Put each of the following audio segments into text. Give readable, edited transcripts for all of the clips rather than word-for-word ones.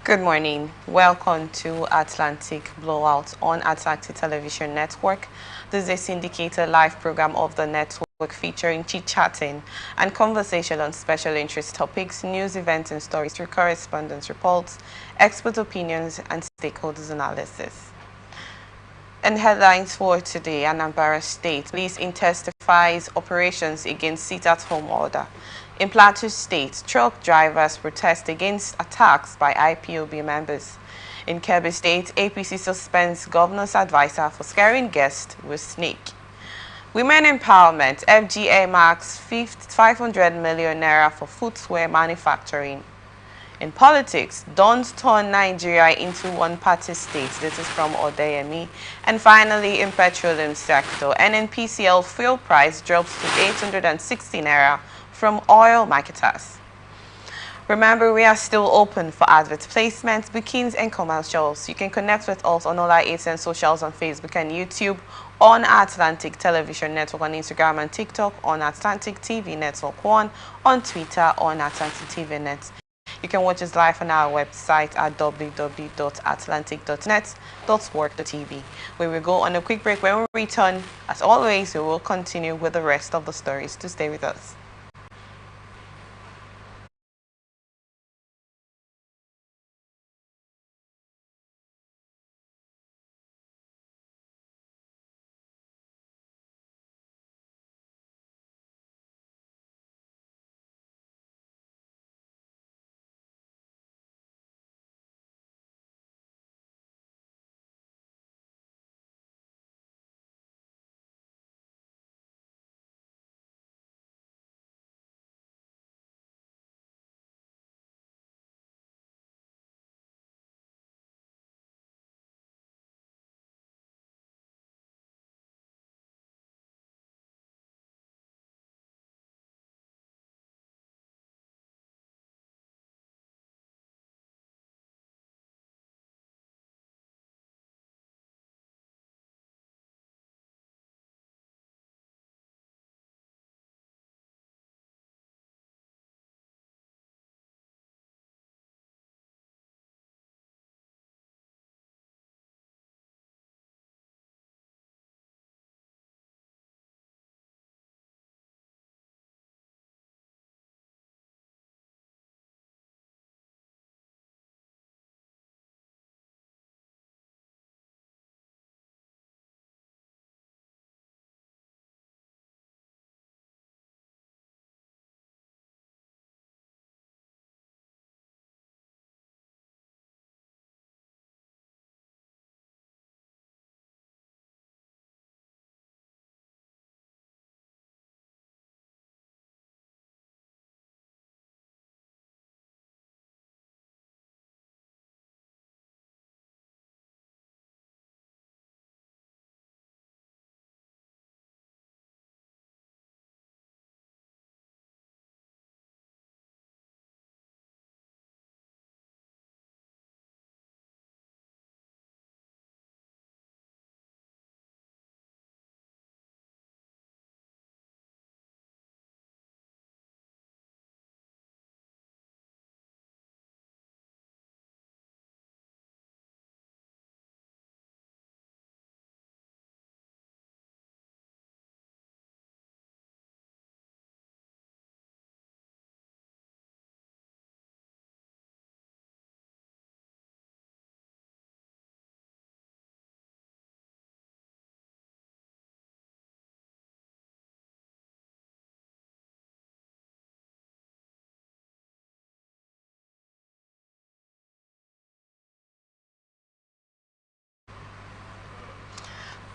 Good morning. Welcome to Atlantic Blowout on Atlantic Television Network. This is a syndicated live program of the network featuring chit-chatting and conversation on special interest topics, news, events, and stories through correspondence reports, expert opinions, and stakeholders analysis. And headlines for today: Anambra State police intensifies operations against sit-at-home order. In Plateau State, truck drivers protest against attacks by IPOB members. In Kebbi State, APC suspends governor's advisor for scaring guests with snake. Women empowerment: FGA marks 500 million naira for footwear manufacturing. In politics, don't turn Nigeria into one-party state. This is from Odeyemi. And finally, in petroleum sector, NNPCL fuel price drops to 860 naira from oil marketers. Remember, we are still open for advert placements, bookings, and commercials. You can connect with us on all our ATN socials on Facebook and YouTube, on Atlantic Television Network, on Instagram and TikTok, on Atlantic TV Network 1, on Twitter, on Atlantic TV Net. You can watch us live on our website at www.atlantic.net.work.tv. We will go on a quick break. When we return, as always, we will continue with the rest of the stories. To stay with us.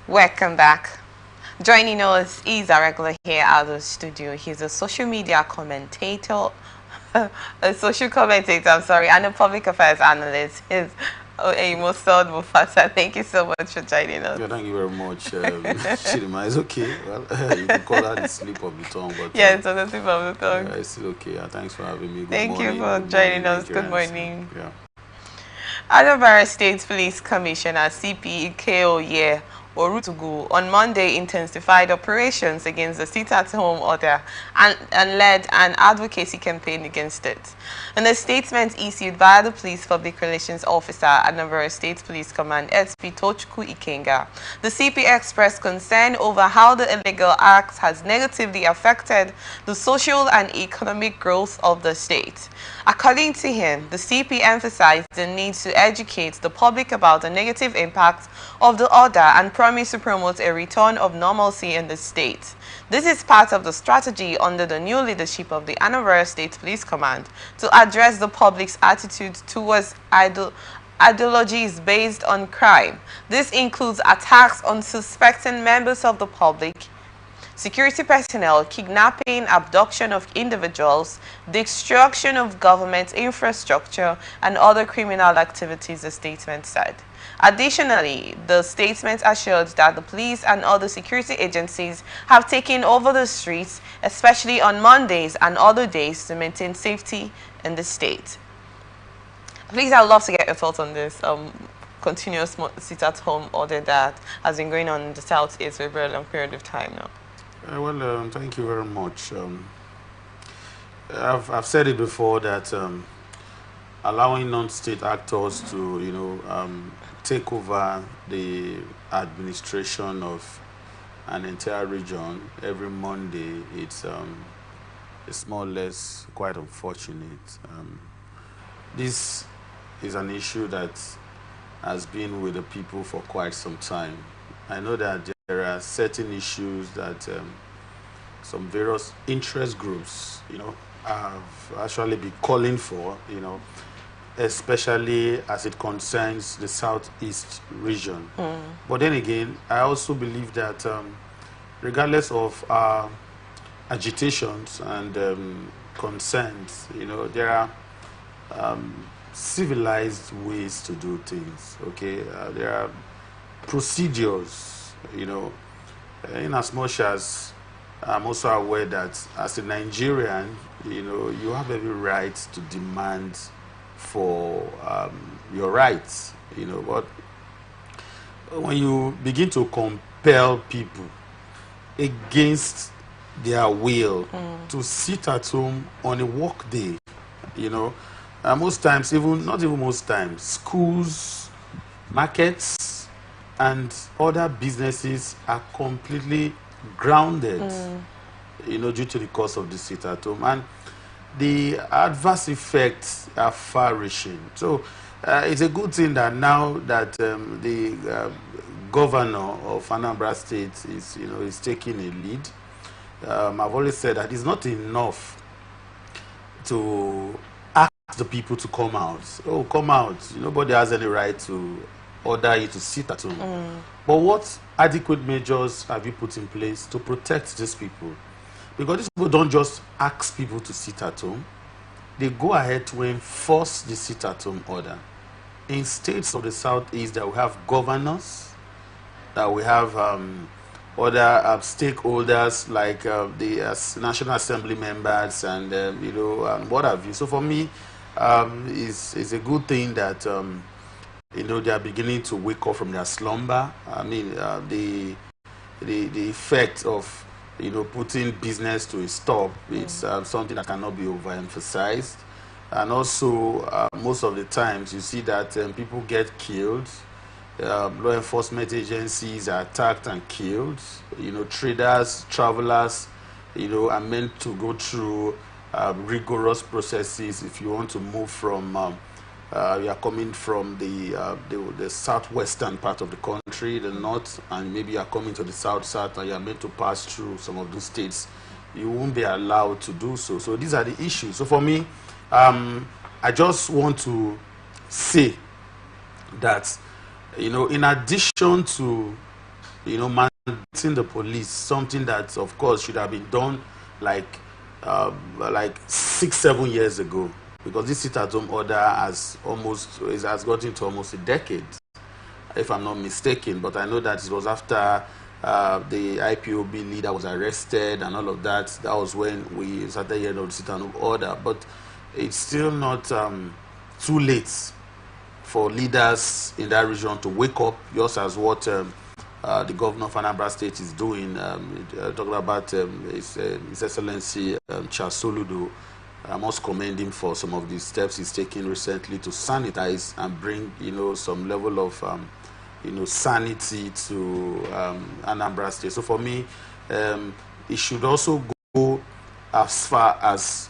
Welcome back. Joining us is a regular here at the studio. He's a social media commentator, a social commentator, I'm sorry, and a public affairs analyst. He's Musod Mufasa. Thank you so much for joining us. Yeah, thank you very much. Chidima, it's okay. Well, you can call that the slip of the tongue, but yeah, it's on the tip of the tongue. Yeah, it's still okay. Thanks for having me. Good Thank morning. you for joining us. Good morning. Yeah. Anambra State Police Commissioner CP Ikeoye Orutugu on Monday intensified operations against the sit-at-home order and led an advocacy campaign against it. In a statement issued by the Police Public Relations Officer at Anambra State Police Command, SP Tochukwu Ikenga, the CP expressed concern over how the illegal act has negatively affected the social and economic growth of the state. According to him, the CP emphasized the need to educate the public about the negative impact of the order and promised to promote a return of normalcy in the state. This is part of the strategy under the new leadership of the Anambra State Police Command to address the public's attitude towards ideologies based on crime. This includes attacks on suspecting members of the public, security personnel, kidnapping, abduction of individuals, destruction of government infrastructure, and other criminal activities, the statement said. Additionally, the statement assured that the police and other security agencies have taken over the streets, especially on Mondays and other days, to maintain safety in the state. Please, I would love to get your thoughts on this continuous sit-at-home order that has been going on in the Southeast for a very long period of time now. Thank you very much. I've said it before that allowing non-state actors to, take over the administration of an entire region every Monday, it's more or less quite unfortunate. This is an issue that has been with the people for quite some time. I know that there are certain issues that some various interest groups, have actually been calling for, especially as it concerns the Southeast region. But then again, I also believe that regardless of our agitations and concerns, there are civilized ways to do things, okay? There are procedures, in as much as I'm also aware that as a Nigerian, you have every right to demand for your rights, but when you begin to compel people against their will to sit at home on a work day, most times, not even most times, schools, markets, and other businesses are completely grounded, due to the cost of the sit-at-home, and the adverse effects are far-reaching. So it's a good thing that now that the governor of Anambra State is taking a lead. I've always said that it's not enough to ask the people to come out. Oh, come out! Nobody has any right to order you to sit at home. But what adequate measures have you put in place to protect these people? Because these people don't just ask people to sit at home. They go ahead to enforce the sit-at-home order. In states of the Southeast, that we have governors, that we have other stakeholders like the National Assembly members and, what have you. So for me, it's a good thing that they are beginning to wake up from their slumber. I mean, the effect of putting business to a stop, it's something that cannot be overemphasized. And also, most of the times, you see that people get killed. Law enforcement agencies are attacked and killed. Traders, travelers, are meant to go through rigorous processes. If you want to move from you are coming from the southwestern part of the country, the north, and maybe you are coming to the south, and you are meant to pass through some of those states, you won't be allowed to do so. So these are the issues. So for me, I just want to say that, in addition to, you know, mandating the police, something that, of course, should have been done like 6-7 years ago, because this sit-at-home order has gotten to almost a decade, if I'm not mistaken. But I know that it was after the IPOB leader was arrested and all of that. That was when we started hearing of the sit-at-home order. But it's still not too late for leaders in that region to wake up, just as what the governor of Anambra State is doing. Talking about His Excellency Charles Soludo. I must commend him for some of the steps he's taken recently to sanitize and bring, you know, some level of you know, sanity to Anambra State. So for me, it should also go as far as,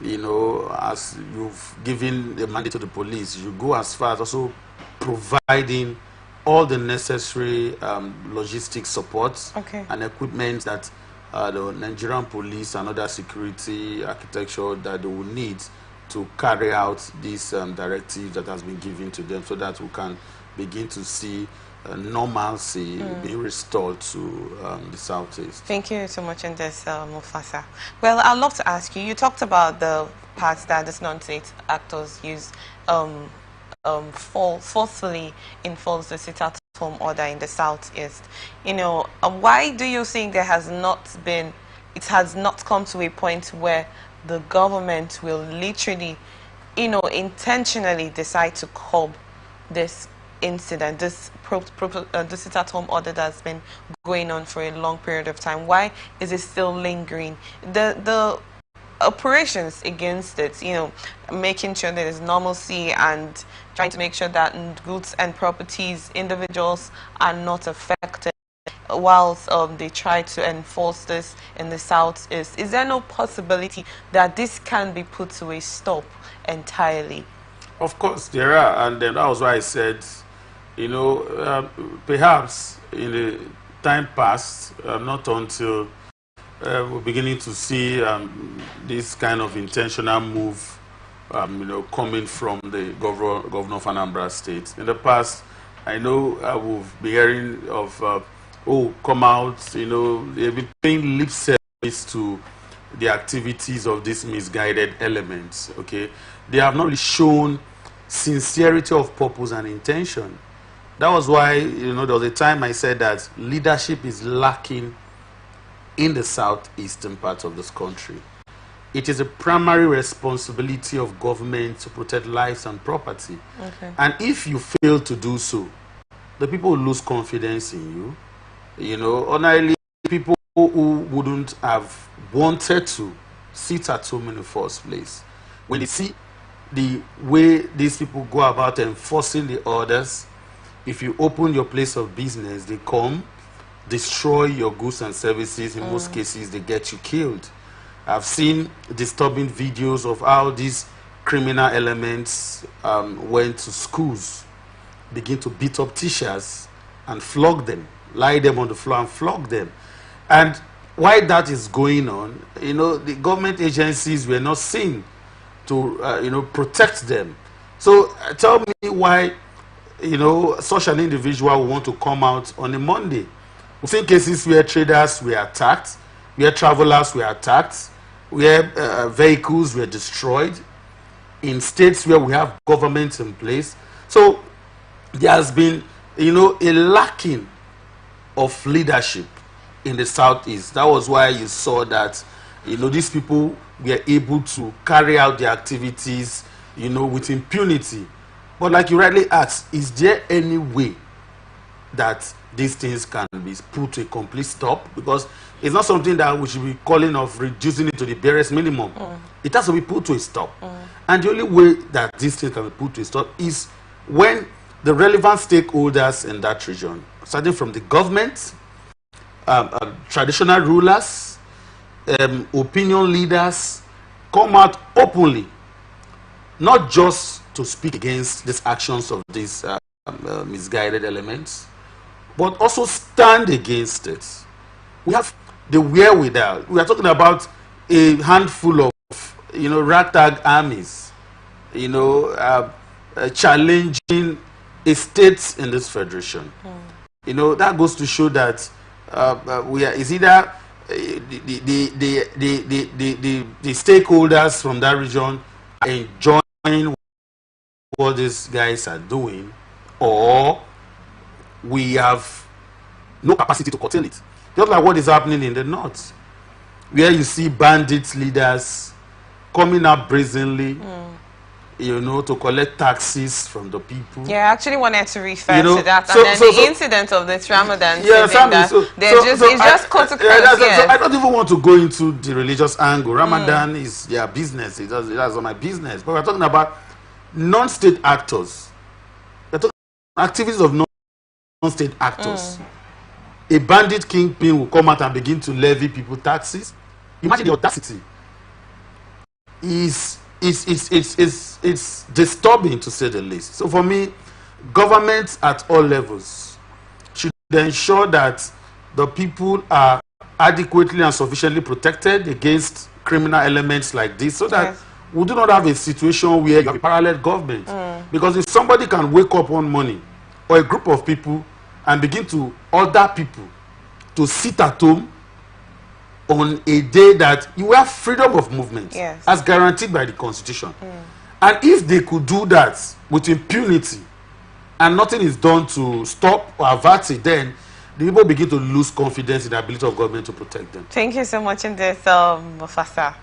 you know, as you've given a mandate to the police, you go as far as also providing all the necessary logistic support and equipment that the Nigerian police and other security architecture that they will need to carry out this directive that has been given to them, so that we can begin to see normalcy being restored to the Southeast. Thank you so much, Indes Mufasa. Well, I'd love to ask you, you talked about the parts that these non-state actors use forcefully enforce the sit-at-home order in the Southeast. You know, why do you think it has not come to a point where the government will literally, you know, intentionally decide to curb this incident, this sit-at-home order that's been going on for a long period of time? Why is it still lingering? The operations against it, you know, making sure there is normalcy and trying to make sure that goods and properties, individuals are not affected whilst they try to enforce this in the South. Is there no possibility that this can be put to a stop entirely? Of course there are, and that was why I said, you know, perhaps in the time past, not until we're beginning to see this kind of intentional move, you know, coming from the governor of Anambra State. In the past, I know we've been hearing of, oh, come out, you know, they've been paying lip service to the activities of these misguided elements, okay? They have not really shown sincerity of purpose and intention. That was why, you know, there was a time I said that leadership is lacking in the southeastern part of this country. It is a primary responsibility of government to protect lives and property. Okay. And if you fail to do so, the people will lose confidence in you. You know, ordinarily, people who wouldn't have wanted to sit at home in the first place, when they see the way these people go about enforcing the orders, if you open your place of business, they come, destroy your goods and services. In most cases, they get you killed. I've seen disturbing videos of how these criminal elements went to schools, begin to beat up teachers and flog them, lie them on the floor and flog them. And while that is going on, you know, the government agencies were not seen to, you know, protect them. So tell me why, you know, such an individual will want to come out on a Monday. We've seen cases where traders were attacked, where travelers were attacked, where vehicles were destroyed, in states where we have governments in place. So there has been, you know, a lacking of leadership in the Southeast. That was why you saw that, you know, these people were able to carry out their activities, you know, with impunity. But like you rightly asked, is there any way that these things can be put to a complete stop? Because it's not something that we should be calling of reducing it to the barest minimum. It has to be put to a stop. And the only way that these things can be put to a stop is when the relevant stakeholders in that region, starting from the government, traditional rulers, opinion leaders, come out openly, not just to speak against these actions of these misguided elements, but also stand against it. We have the wherewithal. We are talking about a handful of, you know, ragtag armies, you know, challenging a state in this federation. You know, that goes to show that we are, is either the stakeholders from that region are enjoying what these guys are doing, or we have no capacity to curtail it. Just like what is happening in the north, where you see bandit leaders coming up brazenly, you know, to collect taxes from the people. Yeah, I actually wanted to refer You know, to that. so- And then so- the so- incident of this Ramadan Yeah, season, Sammy, that it's just consequence, so yes. I don't even want to go into the religious angle. Ramadan is their business. That's not my business. But we're talking about non-state actors. We're talking activities of non-state actors. A bandit kingpin will come out and begin to levy people taxes. Imagine the audacity. It's disturbing, to say the least. So for me, governments at all levels should ensure that the people are adequately and sufficiently protected against criminal elements like this, so that Yes. we do not have a situation where you have a parallel government. Because if somebody can wake up one morning, or a group of people, and begin to order people to sit at home on a day that you have freedom of movement, Yes. as guaranteed by the Constitution, and if they could do that with impunity and nothing is done to stop or avert it, then the people begin to lose confidence in the ability of government to protect them. Thank you so much in this, Mufasa.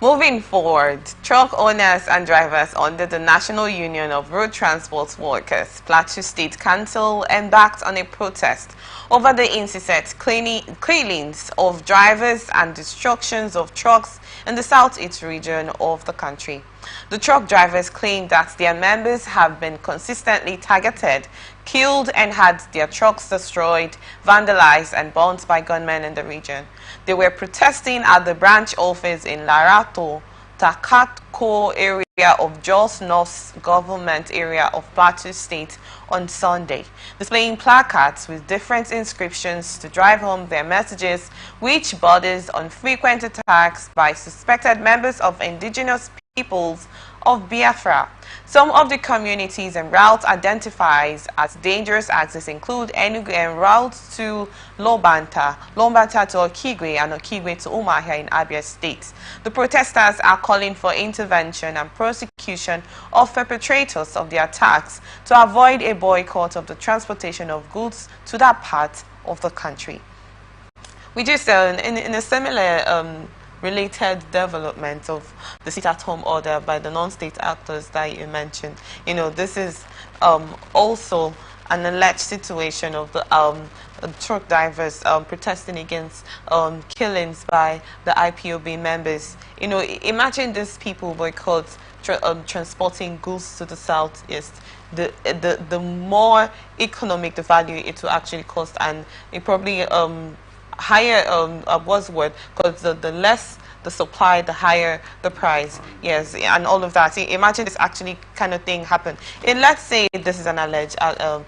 Moving forward, truck owners and drivers under the National Union of Road Transport Workers, Plateau State Council, embarked on a protest over the incessant killings of drivers and destructions of trucks in the southeast region of the country. The truck drivers claim that their members have been consistently targeted, killed, and had their trucks destroyed, vandalized, and burnt by gunmen in the region. They were protesting at the branch office in Larato, Takatko area of Jos North government area of Plateau State on Sunday, displaying placards with different inscriptions to drive home their messages, which borders on frequent attacks by suspected members of indigenous peoples of Biafra. Some of the communities and routes identified as dangerous axes include Enugu and routes to Lobanta to Okigwe, and Okigwe to Umahia in Abia State. The protesters are calling for intervention and prosecution of perpetrators of the attacks to avoid a boycott of the transportation of goods to that part of the country. We just, in a similar related development of the sit-at-home order by the non-state actors that you mentioned. You know, this is also an alleged situation of the truck drivers protesting against killings by the IPOB members. You know, imagine these people boycott transporting goods to the southeast. The more economic the value it will actually cost, and it probably higher buzzword, because the less the supply, the higher the price. Yes, and all of that. Imagine this actually kind of thing happen. And let's say this is an alleged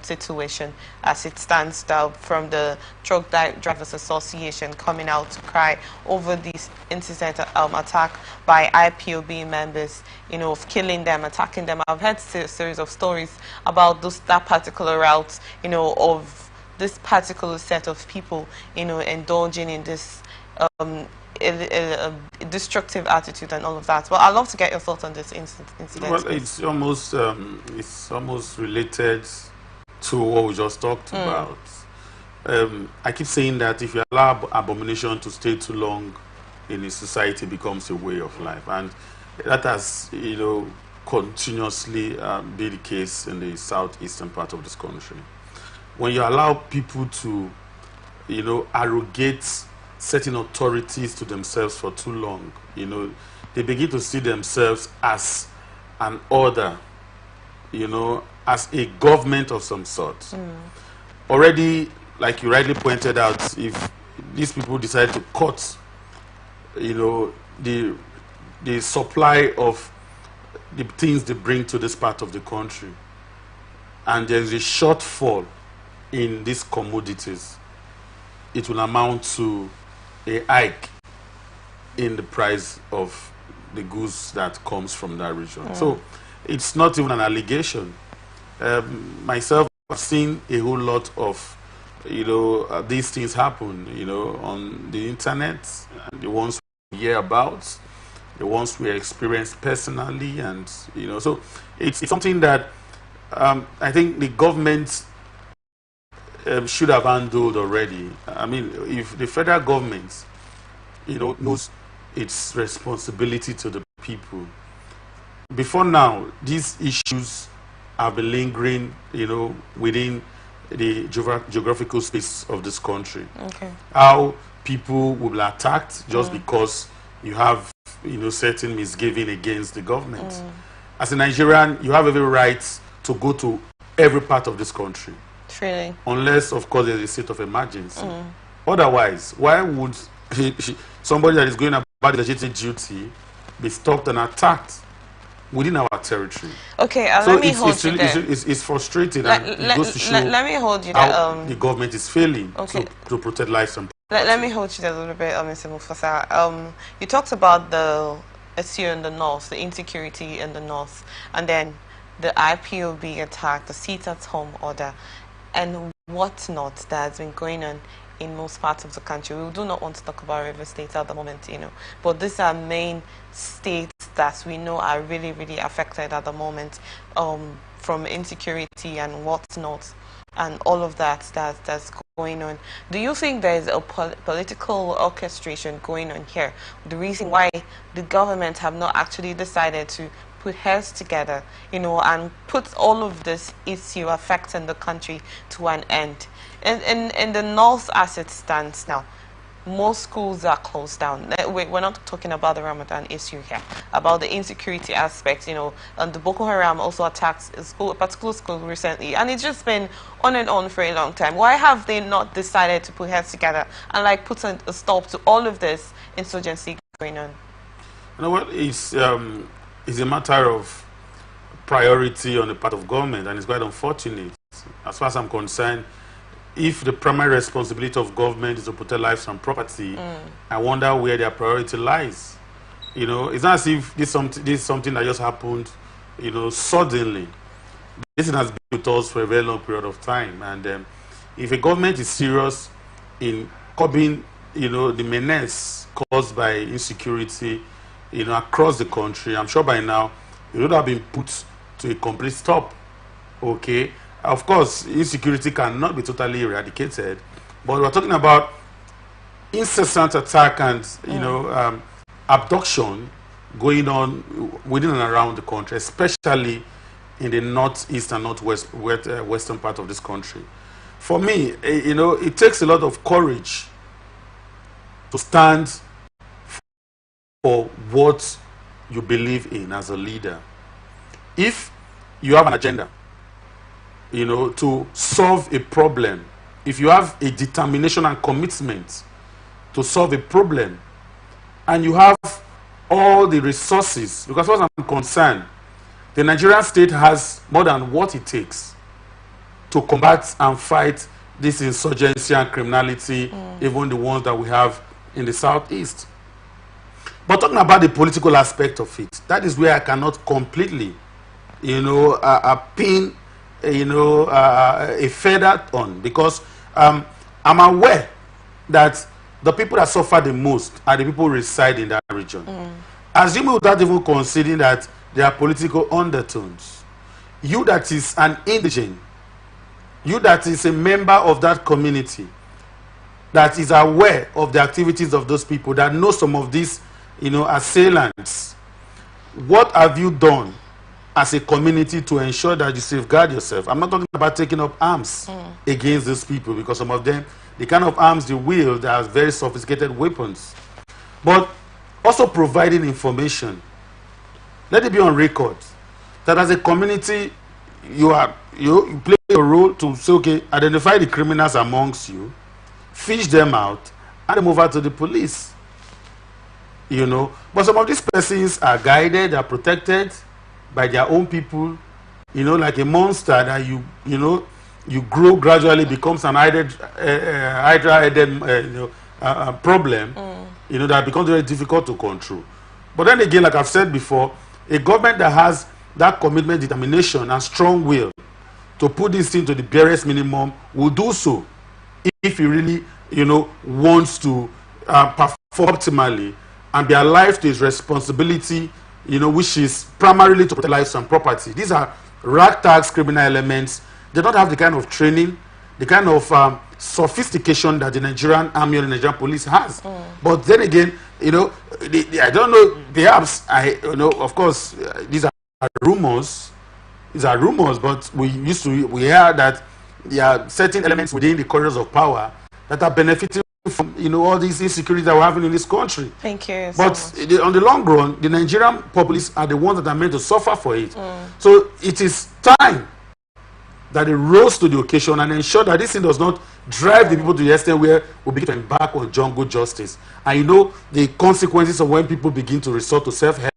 situation as it stands from the Truck Drivers Association coming out to cry over this incident attack by IPOB members, you know, of killing them, attacking them. I've heard a series of stories about that particular route, you know, of this particular set of people, you know, indulging in this destructive attitude and all of that. Well, I'd love to get your thoughts on this incident. Well, it's almost related to what we just talked about. I keep saying that if you allow abomination to stay too long in a society, it becomes a way of life, and that has, you know, continuously be the case in the southeastern part of this country. When you allow people to, you know, arrogate certain authorities to themselves for too long, you know, they begin to see themselves as an order, you know, as a government of some sort. Already, like you rightly pointed out, if these people decide to cut, you know, the supply of the things they bring to this part of the country, and there's a shortfall in these commodities, it will amount to a hike in the price of the goods that comes from that region. So it's not even an allegation. Myself, I've seen a whole lot of these things happen, on the internet, and the ones we hear about, the ones we experience personally, and so it's something that I think the government should have handled already. I mean, if the federal government, knows its responsibility to the people, before now, these issues have been lingering, within the geographical space of this country. Okay. How people will be attacked just because you have, certain misgiving against the government. As a Nigerian, you have every right to go to every part of this country. Really? Unless, of course, there's a state of emergency. Otherwise, why would somebody that is going about the legitimate duty be stopped and attacked within our territory? Okay, so let me hold you there. It's frustrating, and it goes to show let me hold you there. how the government is failing to protect lives and property. Let me hold you there a little bit, Mr. Mufasa. You talked about the issue in the north, the insecurity in the north, and then the IPOB attack, the sit-at-home order, and whatnot that has been going on in most parts of the country. We do not want to talk about River State at the moment, but these are main states that we know are really, really affected at the moment, from insecurity and whatnot, and all of that's going on. Do you think there is a political orchestration going on here? The reason why the government have not actually decided to put heads together, and put all of this issue affecting the country to an end. In the north, as it stands now, most schools are closed down. We're not talking about the Ramadan issue here, about the insecurity aspect, and the Boko Haram also attacked a particular school recently, and it's just been on and on for a long time. Why have they not decided to put heads together and put a stop to all of this insurgency going on? You know what? It's a matter of priority on the part of government, and it's quite unfortunate. As far as I'm concerned, if the primary responsibility of government is to protect lives and property, I wonder where their priority lies. It's not as if this is something that just happened, suddenly. This has been with us for a very long period of time, and if a government is serious in curbing, the menace caused by insecurity, across the country, I'm sure by now it would have been put to a complete stop. Okay, of course, insecurity cannot be totally eradicated, but we're talking about incessant attack and abduction going on within and around the country, especially in the northeast and northwest western part of this country. For me, it takes a lot of courage to stand for what you believe in as a leader. If you have an agenda, to solve a problem, if you have a determination and commitment to solve a problem, and you have all the resources, because as far as I'm concerned, the Nigerian state has more than what it takes to combat and fight this insurgency and criminality, even the ones that we have in the southeast. But talking about the political aspect of it, that is where I cannot completely, pin, a feather on, because I'm aware that the people that suffer the most are the people who reside in that region. Assuming without even considering that there are political undertones, you that is an indigent, you that is a member of that community, that is aware of the activities of those people, that know some of these assailants, what have you done as a community to ensure that you safeguard yourself? I'm not talking about taking up arms against these people, because some of them, the kind of arms they wield are very sophisticated weapons, but also providing information. Let it be on record that as a community, you play a role to say, okay, identify the criminals amongst you, fish them out, and then move out to the police. But some of these persons are guided, are protected by their own people, like a monster that you grow gradually, becomes an hydra-headed problem, that becomes very difficult to control. But then again, like I've said before, a government that has that commitment, determination, and strong will to put this thing to the barest minimum will do so. if he really, wants to perform optimally and be alive to his responsibility, which is primarily to protect lives and property. These are ragtag criminal elements. They don't have the kind of training, the kind of sophistication that the Nigerian army or the Nigerian police has. But then again, I don't know, perhaps, of course, these are rumors. These are rumors, but we hear that there are certain elements within the corridors of power that are benefiting from, all these insecurities that we're having in this country. Thank you But so much. on the long run, the Nigerian populace are the ones that are meant to suffer for it. So it is time that they rose to the occasion and ensure that this thing does not drive the people to the extent where we begin to embark on jungle justice. And the consequences of when people begin to resort to self-help,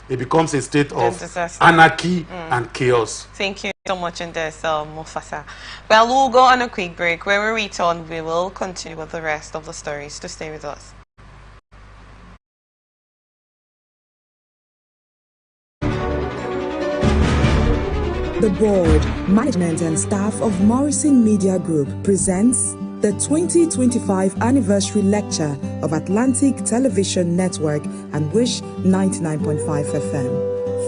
it becomes a state of anarchy and chaos. Thank you so much in this, Mufasa. Well, we'll go on a quick break. When we return, we will continue with the rest of the stories. To stay with us. The board, management and staff of Morrison Media Group presents the 2025 anniversary lecture of Atlantic Television Network and Wish 99.5 FM.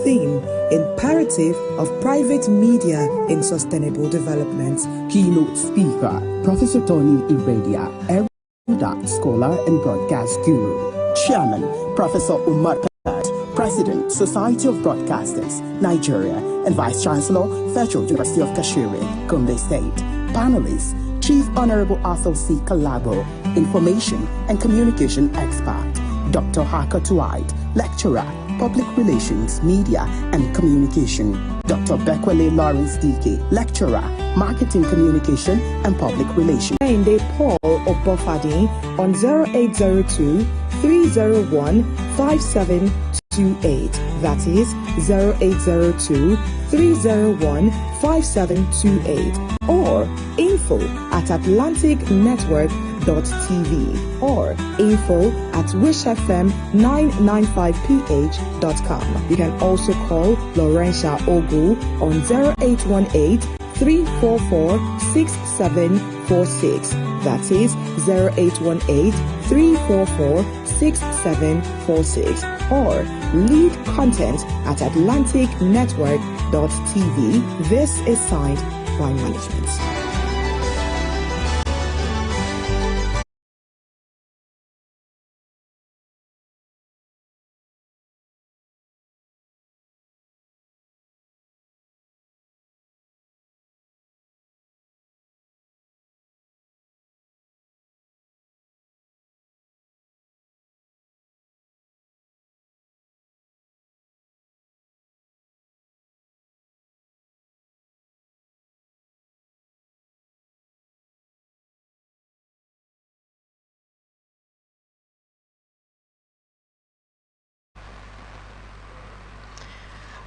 Theme: Imperative of Private Media in Sustainable Development. Keynote speaker, Professor Tony Iradia, erudite scholar and broadcast guru. Chairman, Professor Umar Khat, President, Society of Broadcasters, Nigeria, and Vice Chancellor, Federal University of Kashiri, Gombe State. Panelists: Chief Honorable Arthur C. Kalabo, Information and Communication Expert; Dr. Haka Tuait, Lecturer, Public Relations, Media and Communication; Dr. Bekwele Lawrence DK, Lecturer, Marketing Communication and Public Relations. Inde Paul Obofadi on 0802 301 5728. That is 0802 301 5728. Or info@atlanticnetwork.tv or info@wishfm995ph.com. You can also call Laurentia Ogu on 0818 344 6746. That is 0818 344 6746. Or lead content at atlanticnetwork.tv. This is signed by management.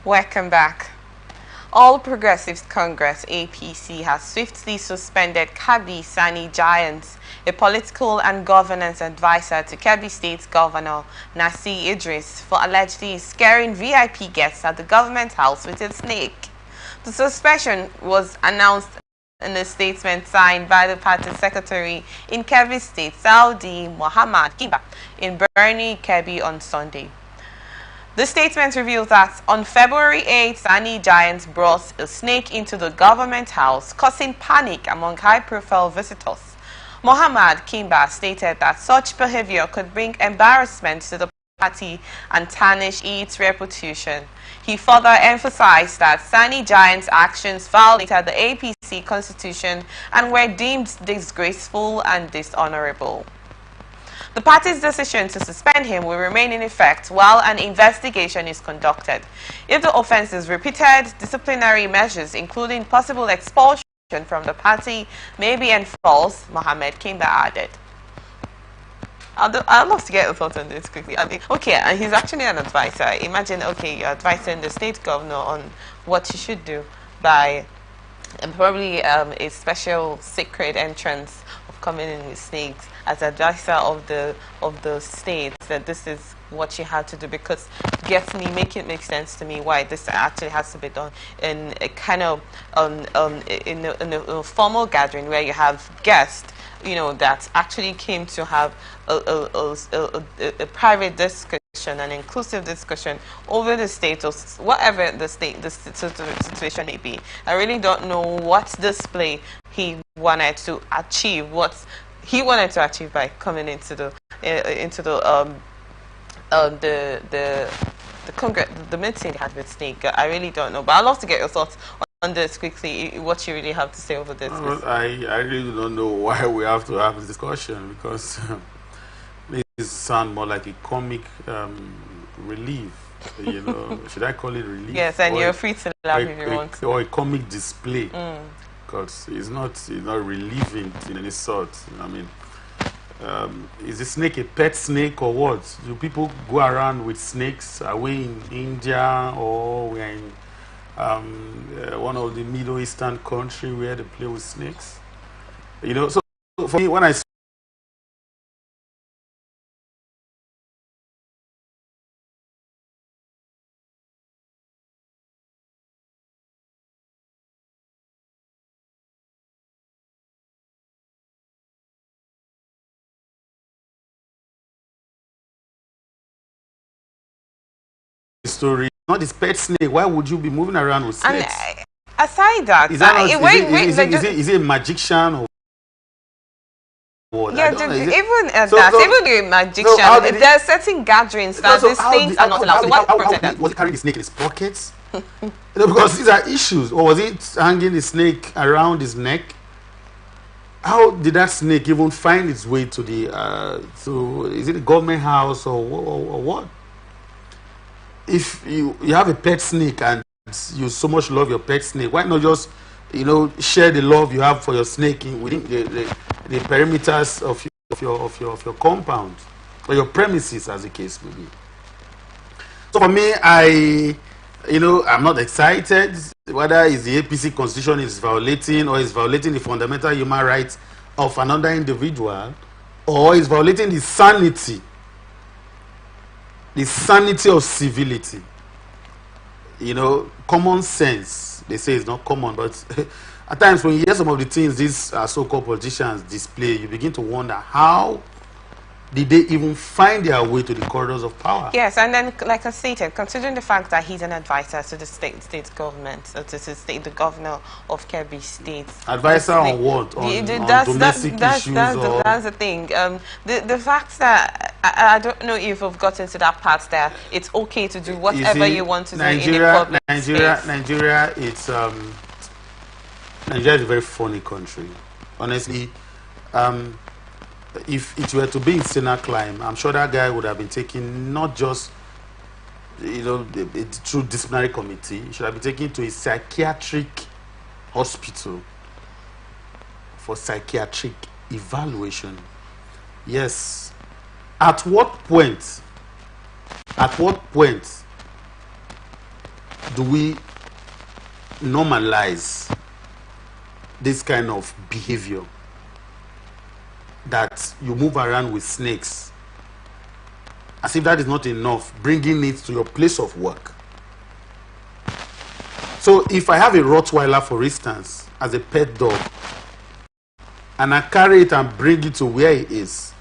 Welcome back. All Progressives Congress (APC) has swiftly suspended Kebbi Sani Giants, a political and governance advisor to Kebbi State Governor Nasir Idris, for allegedly scaring VIP guests at the government house with a snake. The suspension was announced in a statement signed by the party secretary in Kebbi State, Saudi Muhammad Kiba, in Birni, Kebbi on Sunday. The statement reveals that on February 8, Sani Giants brought a snake into the government house, causing panic among high-profile visitors. Muhammad Kimba stated that such behavior could bring embarrassment to the party and tarnish its reputation. He further emphasized that Sani Giants' actions violated the APC constitution and were deemed disgraceful and dishonorable. The party's decision to suspend him will remain in effect while an investigation is conducted. If the offense is repeated, disciplinary measures, including possible expulsion from the party, may be enforced, Mohammed Kimba added. I'd love to get a thought on this quickly. Okay, he's actually an advisor. Imagine, okay, you're advising the state governor on what he should do by probably a special secret entrance of coming in with snakes. As advisor of the state, that this is what she had to do, because make it make sense to me why this actually has to be done in a kind of in a formal gathering where you have guests you know, that actually came to have a private discussion, an inclusive discussion over the status, whatever the situation may be. I really don't know what display he wanted to achieve, what he wanted to achieve by coming into the Congress, the meeting they had with Snake. I really don't know, but I'd love to get your thoughts on this quickly, what you really have to say over this. Well, I really don't know why we have to have this discussion, because this sound more like a comic relief, you know. Should I call it relief? Yes, and you're free to laugh if you want. Or a comic display, because it's not relieving in any sort. I mean, is the snake a pet snake or what? Do people go around with snakes? Are we in India, or we're in one of the Middle Eastern country where they play with snakes? You know, so for me, when I story, not this pet snake, why would you be moving around with snakes? And aside that, is it a magician or what? Yeah, even a magician, if there are certain gatherings that the snakes are not allowed. So what protect that? Was he carrying the snake in his pockets? You know, because these are issues. Or was it hanging the snake around his neck? How did that snake even find its way to the is it a government house or what? If you have a pet snake and you so much love your pet snake, why not just, you know, share the love you have for your snake within the perimeters of your compound or your premises, as the case may be? So for me, I'm not excited whether it's the APC constitution is violating, or is violating the fundamental human rights of another individual, or is violating the sanity of civility. You know, common sense, they say it's not common, but at times when you hear some of the things these so-called politicians display, you begin to wonder, how did they even find their way to the corridors of power? Yes, and then, like I stated, considering the fact that he's an advisor to the state government, or to the governor of Kebbi State. Advisor on what? On domestic issues? That's the thing. The fact that I don't know if we've gotten to that part that it's okay to do whatever you want to do in the public space. Nigeria is a very funny country. Honestly, if it were to be in Sena Climb, I'm sure that guy would have been taken not just, you know, through disciplinary committee. He should have been taken to a psychiatric hospital for psychiatric evaluation. Yes. At what point do we normalize this kind of behavior, that you move around with snakes, as if that is not enough, bringing it to your place of work? So if I have a Rottweiler, for instance, as a pet dog, and I carry it and bring it to where it is,